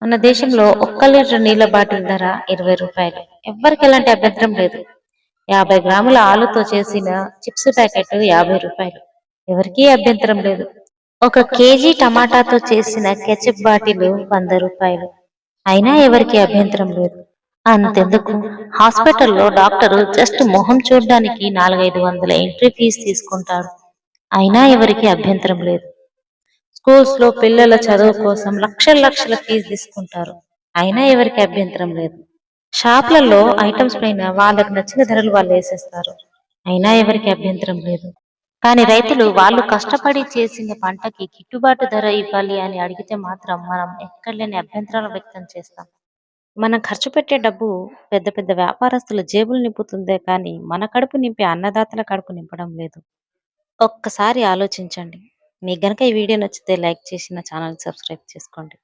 మన దేశంలో ఒక్క లీటర్ నీళ్ల బాటిల్ ధర రూ. 20. ఎవ్వరికి ఎలాంటి అభ్యంతరం లేదు. 50 గ్రాముల ఆలుతో చేసిన చిప్స్ ప్యాకెట్ రూ. 50. ఎవరికీ అభ్యంతరం లేదు. ఒక కేజీ టమాటాతో చేసిన కెచప్ బాటిల్ రూ. 100. అయినా ఎవరికీ అభ్యంతరం లేదు. అంతెందుకు, హాస్పిటల్లో డాక్టరు జస్ట్ మొహం చూడ్డానికి 400-500 ఎంట్రీ ఫీజు తీసుకుంటాడు. అయినా ఎవరికీ అభ్యంతరం లేదు. స్కూల్స్ లో పిల్లల చదువు కోసం లక్షల లక్షల ఫీజు తీసుకుంటారు. అయినా ఎవరికి అభ్యంతరం లేదు. షాపులలో ఐటమ్స్ పైన వాళ్ళకి నచ్చిన ధరలు వాళ్ళు వేసేస్తారు. అయినా ఎవరికి అభ్యంతరం లేదు. కానీ రైతులు వాళ్ళు కష్టపడి చేసిన పంటకి గిట్టుబాటు ధర ఇవ్వాలి అని అడిగితే మాత్రం మనం ఎక్కడ లేని అభ్యంతరాలు వ్యక్తం చేస్తాం. మనం ఖర్చు పెట్టే డబ్బు పెద్ద పెద్ద వ్యాపారస్తుల జేబులు నింపుతుందే కానీ మన కడుపు నింపే అన్నదాతల కడుపు నింపడం లేదు. ఒక్కసారి ఆలోచించండి. మీకు గనక ఈ వీడియో నచ్చితే లైక్ చేసి నా ఛానల్ సబ్స్క్రైబ్ చేసుకోండి.